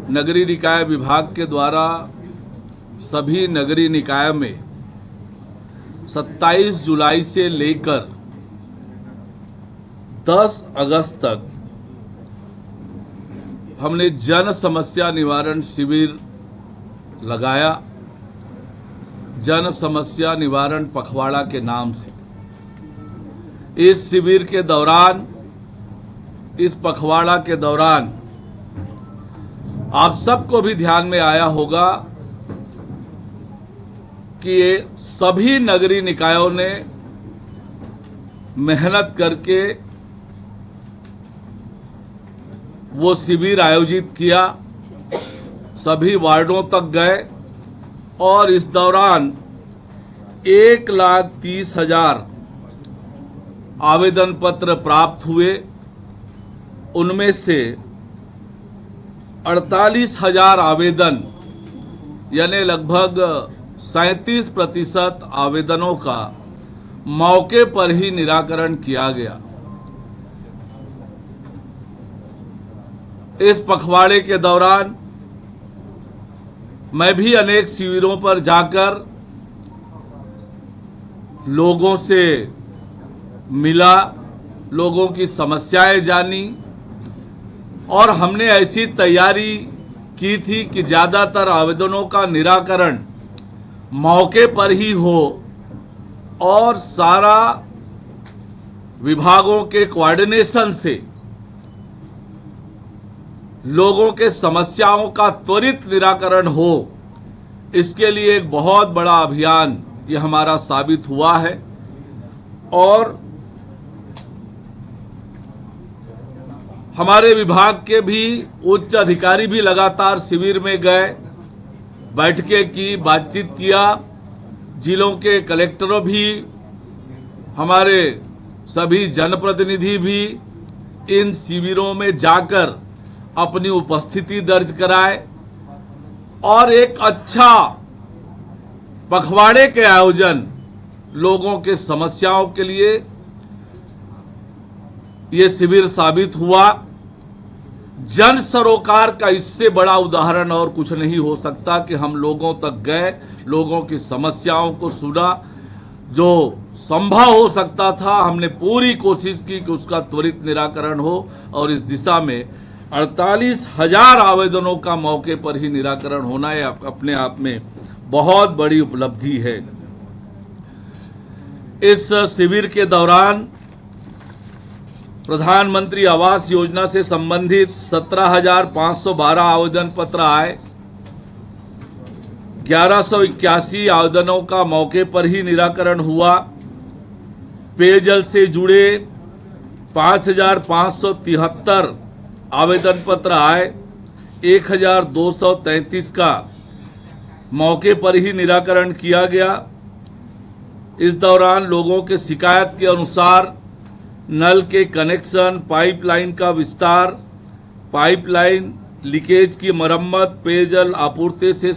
नगरीय निकाय विभाग के द्वारा सभी नगरीय निकाय में 27 जुलाई से लेकर 10 अगस्त तक हमने जन समस्या निवारण शिविर लगाया। जन समस्या निवारण पखवाड़ा के नाम से इस शिविर के दौरान, इस पखवाड़ा के दौरान आप सबको भी ध्यान में आया होगा कि ये सभी नगरीय निकायों ने मेहनत करके वो शिविर आयोजित किया, सभी वार्डों तक गए और इस दौरान 1,30,000 आवेदन पत्र प्राप्त हुए। उनमें से 48,000 आवेदन यानी लगभग 37% आवेदनों का मौके पर ही निराकरण किया गया। इस पखवाड़े के दौरान मैं भी अनेक शिविरों पर जाकर लोगों से मिला, लोगों की समस्याएं जानी और हमने ऐसी तैयारी की थी कि ज़्यादातर आवेदनों का निराकरण मौके पर ही हो और सारा विभागों के कोऑर्डिनेशन से लोगों के समस्याओं का त्वरित निराकरण हो। इसके लिए एक बहुत बड़ा अभियान ये हमारा साबित हुआ है और हमारे विभाग के भी उच्च अधिकारी भी लगातार शिविर में गए, बैठकें की, बातचीत किया। जिलों के कलेक्टरों भी, हमारे सभी जनप्रतिनिधि भी इन शिविरों में जाकर अपनी उपस्थिति दर्ज कराए और एक अच्छा पखवाड़े के आयोजन लोगों के समस्याओं के लिए ये शिविर साबित हुआ। जन सरोकार का इससे बड़ा उदाहरण और कुछ नहीं हो सकता कि हम लोगों तक गए, लोगों की समस्याओं को सुना, जो संभव हो सकता था हमने पूरी कोशिश की कि उसका त्वरित निराकरण हो और इस दिशा में 48,000 आवेदनों का मौके पर ही निराकरण होना है अपने आप में बहुत बड़ी उपलब्धि है। इस शिविर के दौरान प्रधानमंत्री आवास योजना से संबंधित 17,512 आवेदन पत्र आए। 1181 आवेदनों का मौके पर ही निराकरण हुआ। पेयजल से जुड़े 5,573 आवेदन पत्र आए। 1,233 का मौके पर ही निराकरण किया गया। इस दौरान लोगों के शिकायत के अनुसार नल के कनेक्शन, पाइपलाइन का विस्तार, पाइपलाइन लीकेज की मरम्मत, पेयजल आपूर्ति से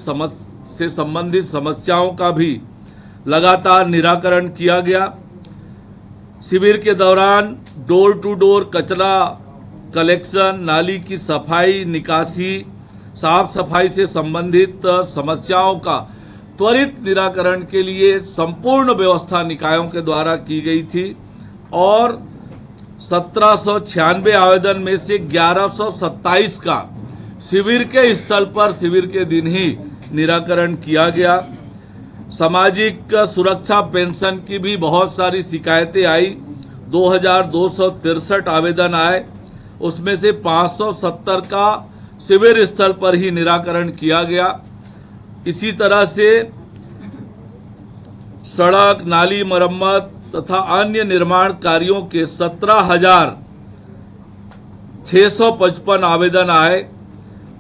संबंधित समस्याओं का भी लगातार निराकरण किया गया। शिविर के दौरान डोर टू डोर कचरा कलेक्शन, नाली की सफाई, निकासी, साफ सफाई से संबंधित समस्याओं का त्वरित निराकरण के लिए संपूर्ण व्यवस्था निकायों के द्वारा की गई थी और 1796 आवेदन में से 1127 का शिविर के स्थल पर शिविर के दिन ही निराकरण किया गया। सामाजिक सुरक्षा पेंशन की भी बहुत सारी शिकायतें आई। 2,263 आवेदन आए, उसमें से 570 का शिविर स्थल पर ही निराकरण किया गया। इसी तरह से सड़क, नाली मरम्मत तथा अन्य निर्माण कार्यों के 17,655 आवेदन आए।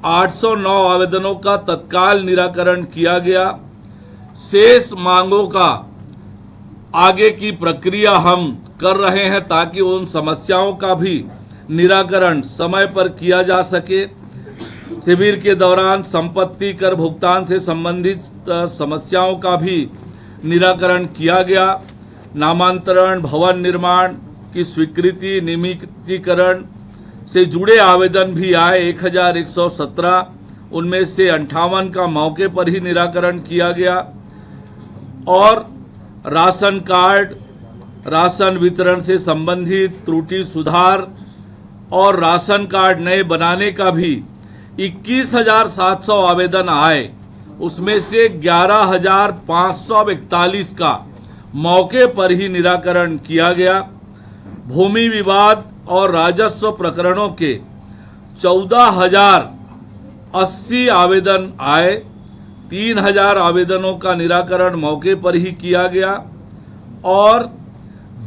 809 आवेदनों का तत्काल निराकरण किया गया। शेष मांगों का आगे की प्रक्रिया हम कर रहे हैं ताकि उन समस्याओं का भी निराकरण समय पर किया जा सके। शिविर के दौरान संपत्ति कर भुगतान से संबंधित समस्याओं का भी निराकरण किया गया। नामांतरण, भवन निर्माण की स्वीकृति, नियमितीकरण से जुड़े आवेदन भी आए 1,117 उनमें से 58 का मौके पर ही निराकरण किया गया। और राशन कार्ड, राशन वितरण से संबंधित त्रुटि सुधार और राशन कार्ड नए बनाने का भी 21,700 आवेदन आए। उसमें से 11,541 का मौके पर ही निराकरण किया गया। भूमि विवाद और राजस्व प्रकरणों के 14,080 आवेदन आए। 3,000 आवेदनों का निराकरण मौके पर ही किया गया। और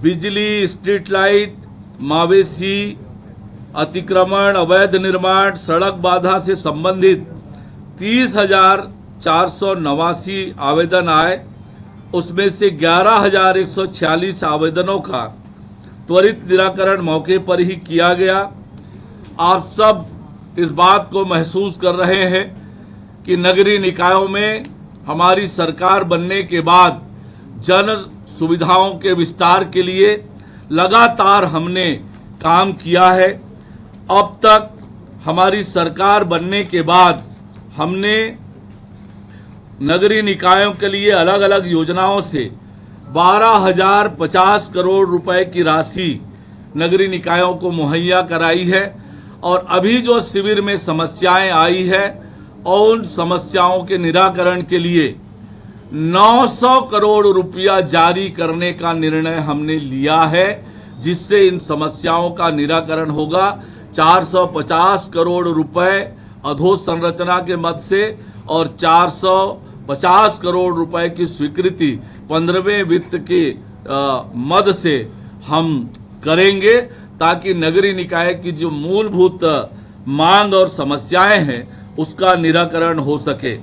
बिजली, स्ट्रीट लाइट, मवेशी अतिक्रमण, अवैध निर्माण, सड़क बाधा से संबंधित 30,489 आवेदन आए। उसमें से 11,146 आवेदनों का त्वरित निराकरण मौके पर ही किया गया। आप सब इस बात को महसूस कर रहे हैं कि नगरीय निकायों में हमारी सरकार बनने के बाद जन सुविधाओं के विस्तार के लिए लगातार हमने काम किया है। अब तक हमारी सरकार बनने के बाद हमने नगरीय निकायों के लिए अलग अलग योजनाओं से 12,050 करोड़ रुपए की राशि नगरीय निकायों को मुहैया कराई है। और अभी जो शिविर में समस्याएं आई है और उन समस्याओं के निराकरण के लिए 900 करोड़ रुपया जारी करने का निर्णय हमने लिया है, जिससे इन समस्याओं का निराकरण होगा। 450 करोड़ रुपए अधोसंरचना के मद से और 450 करोड़ रुपए की स्वीकृति 15वें वित्त के मद से हम करेंगे, ताकि नगरीय निकाय की जो मूलभूत मांग और समस्याएं हैं उसका निराकरण हो सके।